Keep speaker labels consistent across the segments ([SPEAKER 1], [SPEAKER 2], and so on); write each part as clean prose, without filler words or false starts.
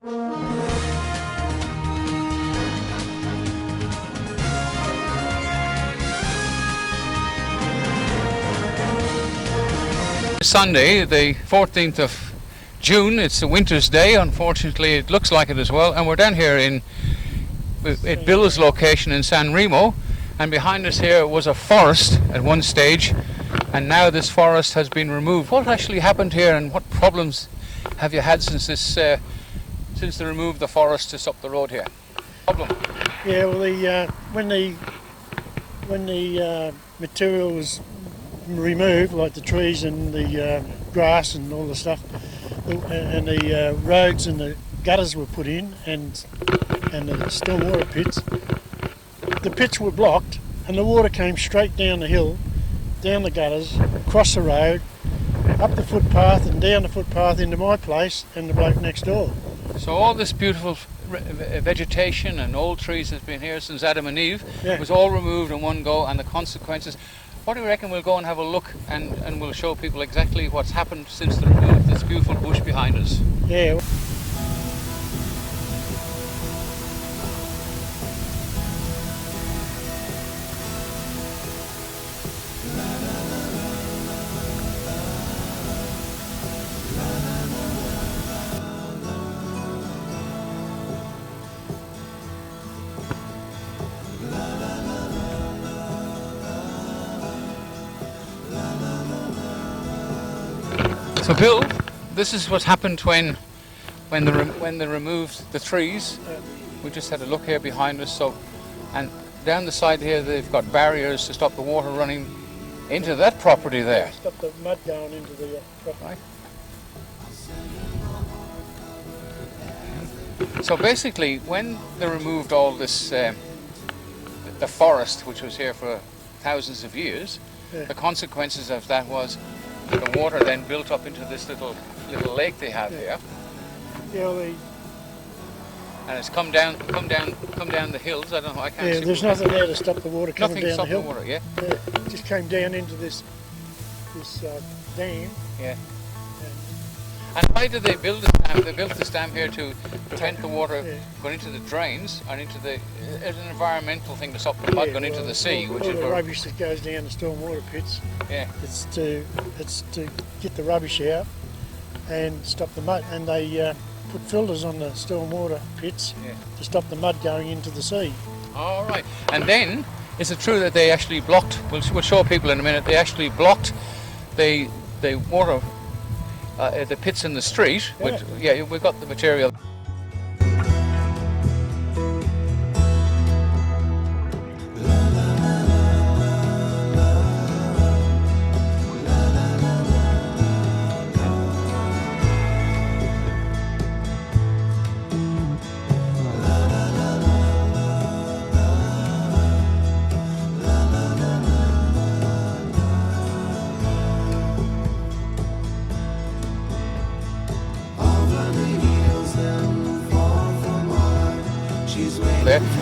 [SPEAKER 1] Sunday, the 14th of June, it's a winter's day. Unfortunately, it looks like it as well, and we're down here at Bill's location in San Remo, and behind us here was a forest at one stage, and now this forest has been removed. What actually happened here, and what problems have you had since they removed the forest just up the road here? Problem?
[SPEAKER 2] Yeah, well, when the material was removed, like the trees and the grass and all the stuff, and the roads and the gutters were put in, and the stormwater pits, the pits were blocked, and the water came straight down the hill, down the gutters, across the road, up the footpath and down the footpath into my place and the bloke next door.
[SPEAKER 1] So all this beautiful vegetation and old trees that's been here since Adam and Eve was all removed in one go, and the consequences. What do you reckon? We'll go and have a look, and we'll show people exactly what's happened since they removed this beautiful bush behind us.
[SPEAKER 2] Yeah.
[SPEAKER 1] So Bill, this is what happened when they removed the trees. We just had a look here behind us. So, and down the side here they've got barriers to stop the water running into that property there.
[SPEAKER 2] Stop the mud going into the property.
[SPEAKER 1] Right. So basically, when they removed all this, the forest which was here for thousands of years, the consequences of that was the water then built up into this little lake they have here.
[SPEAKER 2] Yeah,
[SPEAKER 1] and it's come down the hills. I don't know. I can't see.
[SPEAKER 2] Yeah, there's nothing there to stop the water coming down the hill.
[SPEAKER 1] Nothing to stop the water. Yeah.
[SPEAKER 2] Yeah, it just came down into this dam.
[SPEAKER 1] Yeah. And why did they build this dam? They built this dam here to prevent the water going into the drains and into the. It's an environmental thing to stop the mud going into the sea, which is
[SPEAKER 2] the rubbish that goes down the stormwater pits.
[SPEAKER 1] Yeah.
[SPEAKER 2] It's to get the rubbish out and stop the mud. And they put filters on the stormwater pits to stop the mud going into the sea.
[SPEAKER 1] All right. And then, is it true that they actually blocked? We'll show people in a minute. They actually blocked the water. The pits in the street. We've got the material.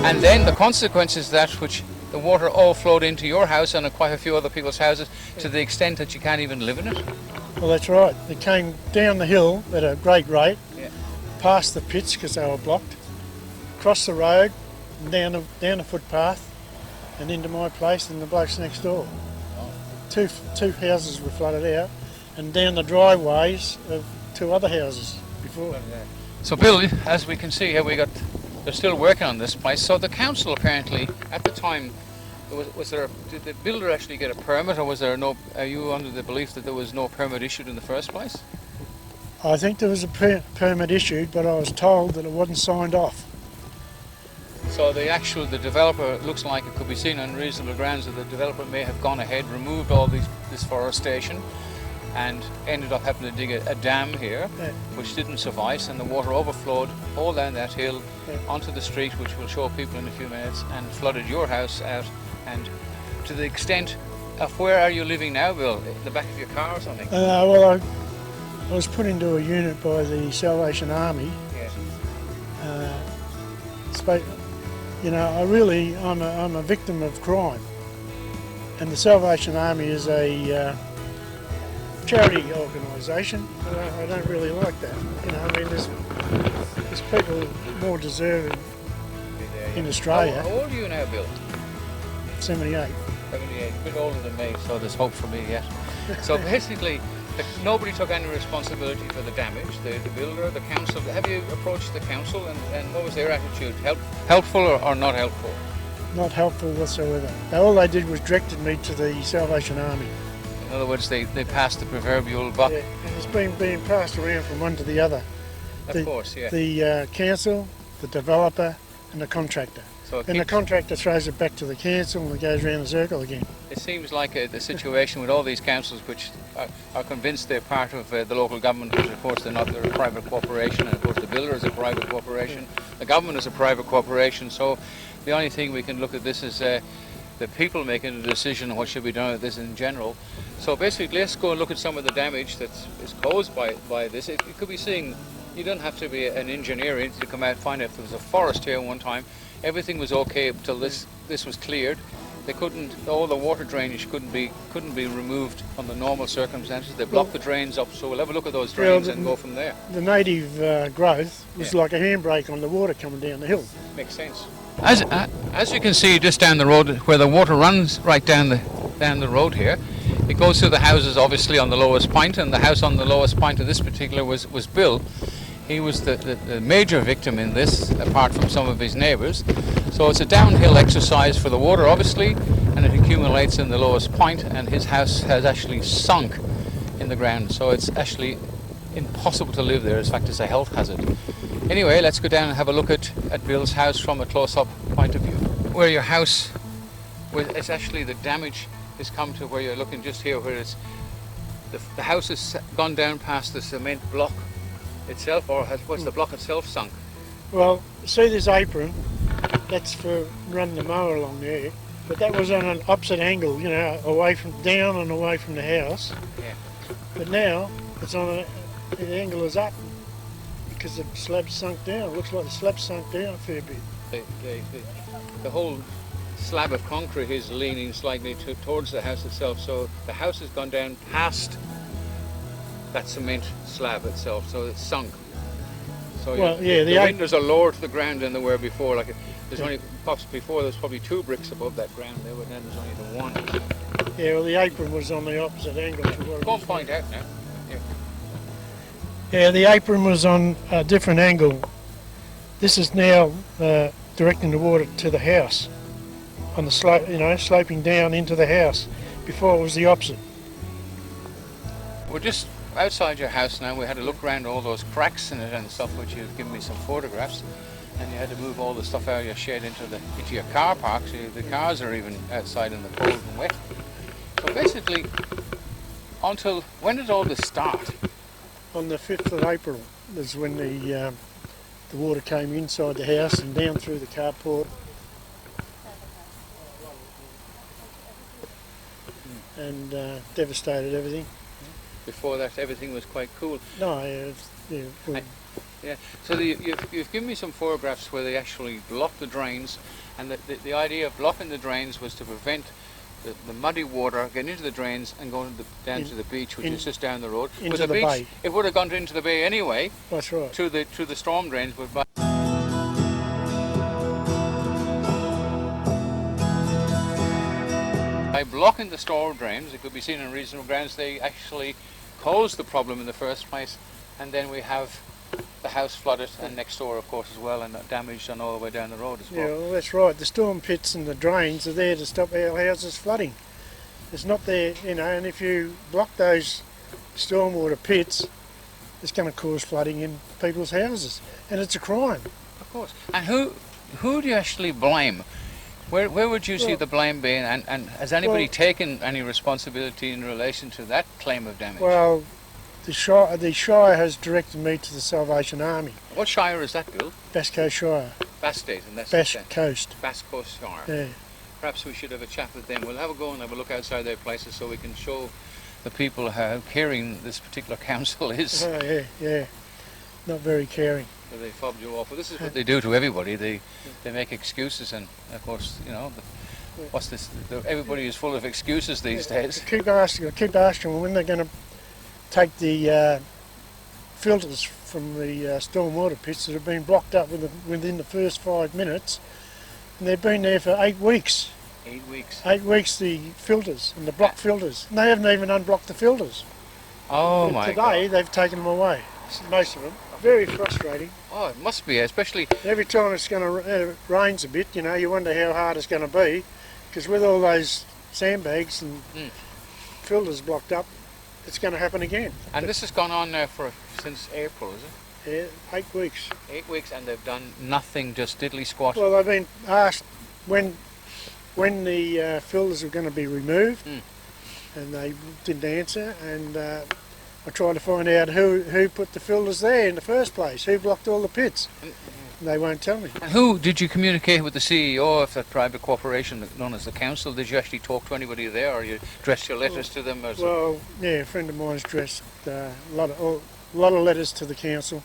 [SPEAKER 1] And then the consequences of that, which the water all flowed into your house and quite a few other people's houses to the extent that you can't even live in it.
[SPEAKER 2] Well, that's right. They came down the hill at a great rate, past the pits because they were blocked, across the road, and down the footpath, and into my place and the blokes next door. Two houses were flooded out, and down the driveways of two other houses before.
[SPEAKER 1] So, Bill, as we can see here, they're still working on this place. So the council apparently, at the time, did the builder actually get a permit, or was there no? Are you under the belief that there was no permit issued in the first place?
[SPEAKER 2] I think there was a permit issued, but I was told that it wasn't signed off.
[SPEAKER 1] So the developer, it looks like it could be seen on reasonable grounds that the developer may have gone ahead, removed all this forestation, and ended up having to dig a dam here, which didn't suffice, and the water overflowed all down that hill onto the street, which we'll show people in a few minutes, and flooded your house out. And to the extent of, where are you living now, Bill? In the back of your car or something?
[SPEAKER 2] Well, I was put into a unit by the Salvation Army. I'm a victim of crime, and the Salvation Army is a charity organisation, but I don't really like that. There's people more deserving in Australia.
[SPEAKER 1] How old are you now, Bill?
[SPEAKER 2] 78.
[SPEAKER 1] 78, a bit older than me, so there's hope for me yet. So basically, nobody took any responsibility for the damage. The builder, the council. Have you approached the council and what was their attitude? Helpful or not helpful?
[SPEAKER 2] Not helpful whatsoever. All they did was directed me to the Salvation Army.
[SPEAKER 1] In other words, they passed the proverbial buck.
[SPEAKER 2] Yeah, and it's been being passed around from one to the other.
[SPEAKER 1] Of course, yeah.
[SPEAKER 2] The council, the developer and the contractor.
[SPEAKER 1] So
[SPEAKER 2] And the contractor throws it back to the council and it goes round the circle again.
[SPEAKER 1] it seems like the situation with all these councils which are convinced they're part of the local government, which of course they're not, they're a private corporation, and of course the builder is a private corporation, the government is a private corporation, so the only thing we can look at this is the people making the decision on what should be done with this in general. So basically, let's go and look at some of the damage that is caused by this. It could be seeing, you don't have to be an engineer to come out and find out if there was a forest here one time. Everything was okay until this was cleared. They couldn't, all the water drainage couldn't be removed under normal circumstances. They blocked the drains up, so we'll have a look at those drains and go from there.
[SPEAKER 2] The native growth was like a handbrake on the water coming down the hill.
[SPEAKER 1] Makes sense. As you can see, just down the road, where the water runs right down the road here, it goes through the houses obviously on the lowest point, and the house on the lowest point of this particular was Bill. He was the major victim in this, apart from some of his neighbours. So it's a downhill exercise for the water, obviously, and it accumulates in the lowest point, and his house has actually sunk in the ground. So it's actually impossible to live there. In fact, it's a health hazard. Anyway, let's go down and have a look at Bill's house from a close-up point of view. Where your house, it's actually the damage has come to where you're looking just here, where it's the house has gone down past the cement block itself, or was the block itself sunk?
[SPEAKER 2] Well, see this apron? That's for running the mower along there. But that was on an opposite angle, you know, away from down and away from the house.
[SPEAKER 1] Yeah.
[SPEAKER 2] But now it's on the angle is up because the slab sunk down. It looks like the slab sunk down a fair bit.
[SPEAKER 1] The whole slab of concrete is leaning slightly towards the house itself, so the house has gone down past that cement slab itself, so it's sunk. So the windows are lower to the ground than they were before. Like there's only before there's probably 2 bricks above that ground there, but then there's only the 1.
[SPEAKER 2] Yeah, well, the apron was on the opposite angle to what it
[SPEAKER 1] Go
[SPEAKER 2] was.
[SPEAKER 1] and find out now.
[SPEAKER 2] Yeah, the apron was on a different angle. This is now directing the water to the house on the slope, you know, sloping down into the house. Before it was the opposite.
[SPEAKER 1] We're just outside your house now. We had to look around all those cracks in it and stuff, which you've given me some photographs, and you had to move all the stuff out of your shed into your car park, so the cars are even outside in the cold and wet. So basically, until when did all this start?
[SPEAKER 2] On the 5th of April is when the water came inside the house and down through the carport. And devastated everything.
[SPEAKER 1] Before that, everything was quite cool.
[SPEAKER 2] No,
[SPEAKER 1] Yeah. So you've given me some photographs where they actually blocked the drains, and the idea of blocking the drains was to prevent the muddy water getting into the drains and going down to the beach, which is just down the road.
[SPEAKER 2] Into
[SPEAKER 1] the
[SPEAKER 2] the
[SPEAKER 1] beach,
[SPEAKER 2] bay.
[SPEAKER 1] it would have gone into the bay anyway.
[SPEAKER 2] That's right.
[SPEAKER 1] Through the storm drains, but by blocking the storm drains, it could be seen on reasonable grounds, they actually caused the problem in the first place, and then we have the house flooded, and next door of course as well, and damaged on all the way down the road as well.
[SPEAKER 2] Yeah, well that's right. The storm pits and the drains are there to stop our houses flooding. It's not there, you know, and if you block those stormwater pits, it's going to cause flooding in people's houses, and it's a crime.
[SPEAKER 1] Of course. And who do you actually blame? Where would you see the blame being, and has anybody taken any responsibility in relation to that claim of damage?
[SPEAKER 2] Well, the Shire has directed me to the Salvation Army.
[SPEAKER 1] What shire is that, Bill?
[SPEAKER 2] Bass Coast Shire.
[SPEAKER 1] Bass State, and that's
[SPEAKER 2] Bass Coast.
[SPEAKER 1] Bass Coast Shire.
[SPEAKER 2] Yeah.
[SPEAKER 1] Perhaps we should have a chat with them. We'll have a go and have a look outside their places so we can show the people how caring this particular council is.
[SPEAKER 2] Oh, yeah. Not very caring.
[SPEAKER 1] So they fobbed you off. Well, this is what they do to everybody. They make excuses, and of course, you know, what's this? Everybody is full of excuses these days.
[SPEAKER 2] I keep asking when they're going to take the filters from the stormwater pits that have been blocked up within the first 5 minutes, and they've been there for 8 weeks.
[SPEAKER 1] 8 weeks.
[SPEAKER 2] 8 weeks, the filters and the block filters, and they haven't even unblocked the filters.
[SPEAKER 1] Oh
[SPEAKER 2] And
[SPEAKER 1] my
[SPEAKER 2] today
[SPEAKER 1] God.
[SPEAKER 2] they've taken them away, most of them. Very frustrating.
[SPEAKER 1] Oh, it must be, especially.
[SPEAKER 2] Every time it's going to rains a bit, you know, you wonder how hard it's going to be, because with all those sandbags and filters blocked up, it's going to happen again.
[SPEAKER 1] And this has gone on now since April, is it?
[SPEAKER 2] Yeah, 8 weeks.
[SPEAKER 1] 8 weeks, and they've done nothing, just diddly squat.
[SPEAKER 2] Well, they've been asked when the filters were going to be removed, and they didn't answer. And I tried to find out who put the filters there in the first place, who blocked all the pits. And they won't tell me.
[SPEAKER 1] And who did you communicate with the CEO of that private corporation known as the council? Did you actually talk to anybody there, or you addressed your letters to them?
[SPEAKER 2] Well, yeah, a friend of mine's addressed a lot of letters to the council,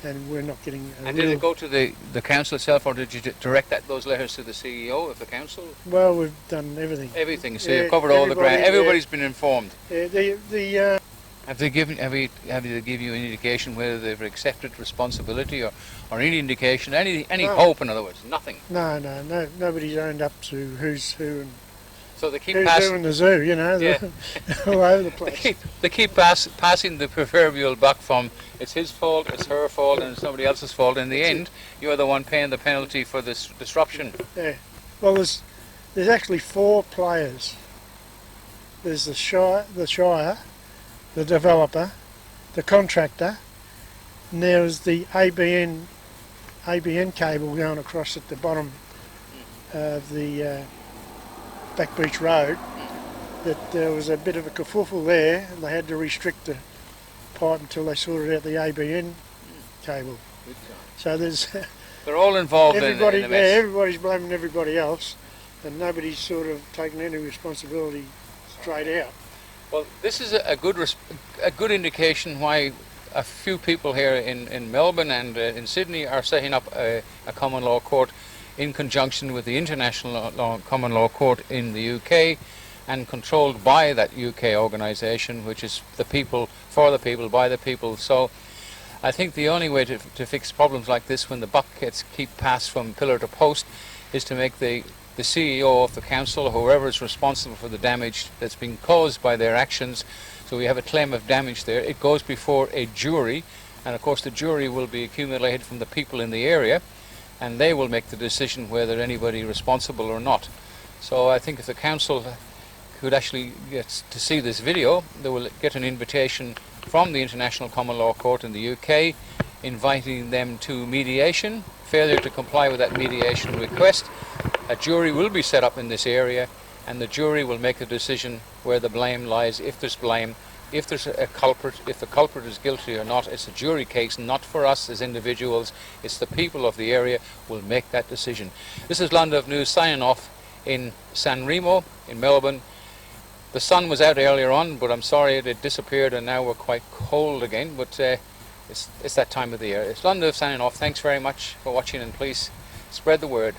[SPEAKER 2] and we're not getting.
[SPEAKER 1] And did it go to the council itself, or did you direct those letters to the CEO of the council?
[SPEAKER 2] Well, we've done everything.
[SPEAKER 1] Everything. So
[SPEAKER 2] Yeah,
[SPEAKER 1] you've covered all the ground.
[SPEAKER 2] everybody,
[SPEAKER 1] Everybody's been informed.
[SPEAKER 2] The
[SPEAKER 1] Have they give you any indication whether they've accepted responsibility, or any indication, any
[SPEAKER 2] No.
[SPEAKER 1] hope? In other words, nothing.
[SPEAKER 2] no, nobody's owned up to who's who and
[SPEAKER 1] So they keep
[SPEAKER 2] who's
[SPEAKER 1] passing.
[SPEAKER 2] who in the zoo. You know,
[SPEAKER 1] Yeah.
[SPEAKER 2] they're all over the place.
[SPEAKER 1] They keep passing the proverbial buck from it's his fault, it's her fault, and it's somebody else's fault. In the end, you're the one paying the penalty for this disruption.
[SPEAKER 2] Yeah. Well, there's actually 4 players. There's the Shire, the developer, the contractor, and there's the ABN cable going across at the bottom of the Back Beach Road. That there was a bit of a kerfuffle there, and they had to restrict the pipe until they sorted out the ABN cable. So there's
[SPEAKER 1] They're all involved in
[SPEAKER 2] everybody.
[SPEAKER 1] the mess.
[SPEAKER 2] Everybody's blaming everybody else, and nobody's sort of taking any responsibility straight out.
[SPEAKER 1] Well, this is a good indication why a few people here in Melbourne and in Sydney are setting up a common law court in conjunction with the International Common Law Court in the UK, and controlled by that UK organisation, which is the people, for the people, by the people. So I think the only way to fix problems like this, when the buck keep passed from pillar to post, is to make the CEO of the council, or whoever is responsible for the damage that's been caused by their actions, so we have a claim of damage there, it goes before a jury, and of course the jury will be accumulated from the people in the area, and they will make the decision whether anybody responsible or not. So I think if the council could actually get to see this video, they will get an invitation from the International Common Law Court in the UK, inviting them to mediation. Failure to comply with that mediation request, a jury will be set up in this area, and the jury will make a decision where the blame lies, if there's blame, if there's a culprit, if the culprit is guilty or not. It's a jury case, not for us as individuals. It's the people of the area will make that decision. This is London News signing off in San Remo in Melbourne. The sun was out earlier on, but I'm sorry it disappeared, and now we're quite cold again, but it's that time of the year. It's London signing off. Thanks very much for watching, and please spread the word.